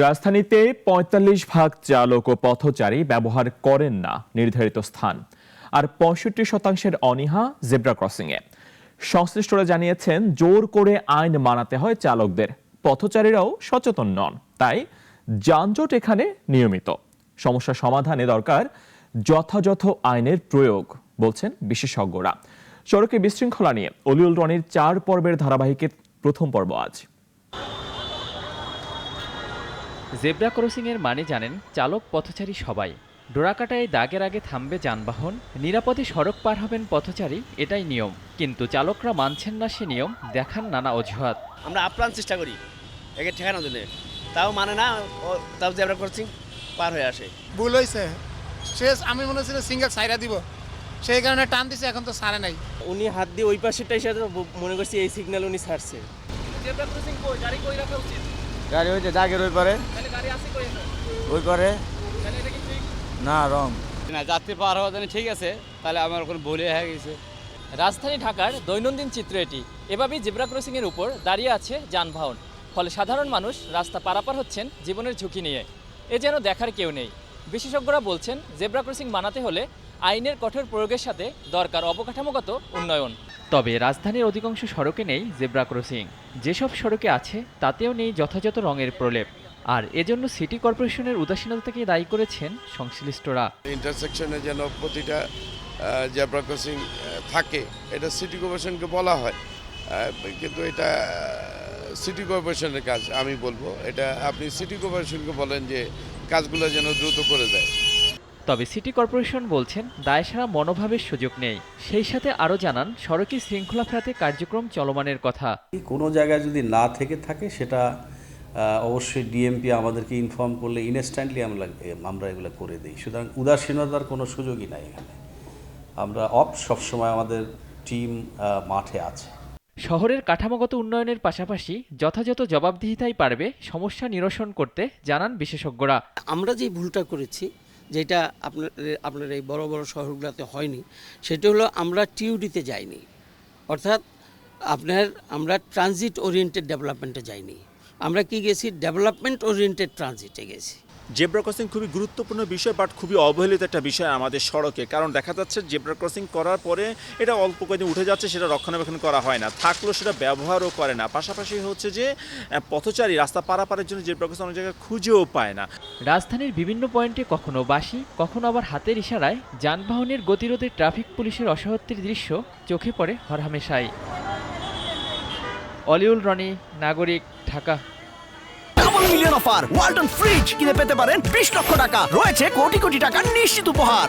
রাজধানীতে ৪৫% চালক ও পথচারী ব্যবহার করেন না নির্ধারিত স্থান, আর ৬৫% অনীহা জেব্রা ক্রসিংয়ে। সংশ্লিষ্টরা জানিয়েছেন, জোর করে আইন মানাতে হয় চালকদের, পথচারীরাও সচেতন নন, তাই যানজট এখানে নিয়মিত। সমস্যা সমাধানে দরকার যথাযথ আইনের প্রয়োগ, বলছেন বিশেষজ্ঞরা। সড়কে বিশৃঙ্খলা নিয়ে অলিউল রনির ৪ পর্বের ধারাবাহিকের প্রথম পর্ব আজ। জেব্রা ক্রসিংয়ের মানে জানেন চালক পথচারী সবাই। ডোরাকাটায় দাগের আগে থামবে যানবাহন, নিরাপদে সড়ক পার হবেন পথচারী, এটাই নিয়ম। কিন্তু চালকরা মানছেন না সে নিয়ম, দেখান নানা অজুহাত। আমরা আপ্রাণ চেষ্টা করি একে ঠেকানোর জন্য, তাও মানে না, তাও জেব্রা ক্রসিং পার হয়ে আসে। ভুল হয়েছে, শেষ আমি মনে হচ্ছিল সিঙ্গেল সাইরা দিব, সেই কারণে টান দিছে, এখন তো সারে নাই। উনি হাত দিয়ে ওই পাশেটাই সাথে মনে করছি এই সিগন্যাল উনি ছাড়ছে। জেব্রা ক্রসিং কই গাড়ি কই রাখা উচিত? গাড়ি হইতে দাগের ওই পারে, তাহলে গাড়ি আছে কই না? ওই পারে তাহলে এটা কি ঠিক না, রং না, যাত্রী পার হওয়া জানি ঠিক আছে, তাহলে আমার কোনো ভুলে হয়ে গেছে। রাজধানী ঢাকার দৈনন্দিন চিত্র এটি। এভাবেই জেব্রা ক্রসিং এর উপর দাঁড়িয়ে আছে যানবাহন, ফলে সাধারণ মানুষ রাস্তা পারাপার হচ্ছেন জীবনের ঝুঁকি নিয়ে। এ যেন দেখার কেউ নেই। বিশেষজ্ঞরা বলছেন, জেব্রা ক্রসিং মানাতে হলে আইনের কঠোর প্রয়োগের সাথে দরকার অবকাঠামোগত উন্নয়ন। তবে রাজধানীর অধিকাংশ সড়কে নেই জেব্রা ক্রসিং, যেসব সড়কে আছে তাতেও নেই যথাযথ রঙের প্রলেপ। আর এজন্য সিটি কর্পোরেশনের উদাসীনতাকে দায়ী করেছেন সংশ্লিষ্টরা। ইন্টারসেকশনে যেন প্রতিটা জেব্রা ক্রসিং থাকে, এটা সিটি কর্পোরেশনকে বলা হয়, কিন্তু এটা সিটি কর্পোরেশনের কাজ। আমি বলবো এটা আপনি সিটি কর্পোরেশনকে বলেন যে কাজগুলো যেন দ্রুত করে দেয়। তবে সিটি কর্পোরেশন বলছেন, দায়সারা মনোভাবের সুযোগ নেই। সেই সাথে আরও জানান, সড়কে শৃঙ্খলা ফেরাতে কার্যক্রম চলমানের কথা। কোনো জায়গায় যদি না থেকে থাকে সেটা অবশ্যই ডিএমপি আমাদেরকে ইনফর্ম করলে ইনস্ট্যান্টলি আমরা এগুলো করে দিই। সুতরাং উদাসীনতার কোনো সুযোগই নাই এখানে। আমরা সবসময় আমাদের টিম মাঠে আছে। শহরের কাঠামোগত উন্নয়নের পাশাপাশি যথাযথ জবাবদিহিতাই পারবে সমস্যা নিরসন করতে, জানান বিশেষজ্ঞরা। আমরা যে ভুলটা করেছি, যেটা আপনার এই বড় বড় শহরগুলোতে হয়নি, সেটা হলো আমরা টিউডিতে যাইনি, অর্থাৎ আমরা ট্রানজিট ওরিয়েন্টেড ডেভেলপমেন্টে যাইনি। আমরা কি গেছি, ডেভেলপমেন্ট ওরিয়েন্টেড ট্রানজিটে গেছি। জেব্রা ক্রসিং খুবই গুরুত্বপূর্ণ বিষয়, বাট খুবই অবহেলিত একটা বিষয় আমাদের সড়কে। কারণ দেখা যাচ্ছে জেব্রা ক্রসিং করার পরে এটা অল্প কয়েকদিন উঠে যাচ্ছে, সেটা রক্ষণাবেক্ষণ করা হয় না, থাকলেও সেটা ব্যবহারও করে না। পাশাপাশি হচ্ছে যে পথচারী রাস্তা পারাপারের জন্য জেব্রা ক্রসিং অনেক জায়গায় খুঁজেও পায় না। রাজধানীর বিভিন্ন পয়েন্টে কখনো বাঁশি, কখনো আবার হাতের ইশারায় যানবাহনের গতিরোধে ট্রাফিক পুলিশের অসহত্যের দৃশ্য চোখে পড়ে হরহামেশাই। অলিউল রনি, নাগরিক, Dhaka. Double million offer Walton fridge কিনে পেতে পারেন 20 লক্ষ টাকা, রয়েছে কোটি কোটি টাকার নিশ্চিত উপহার।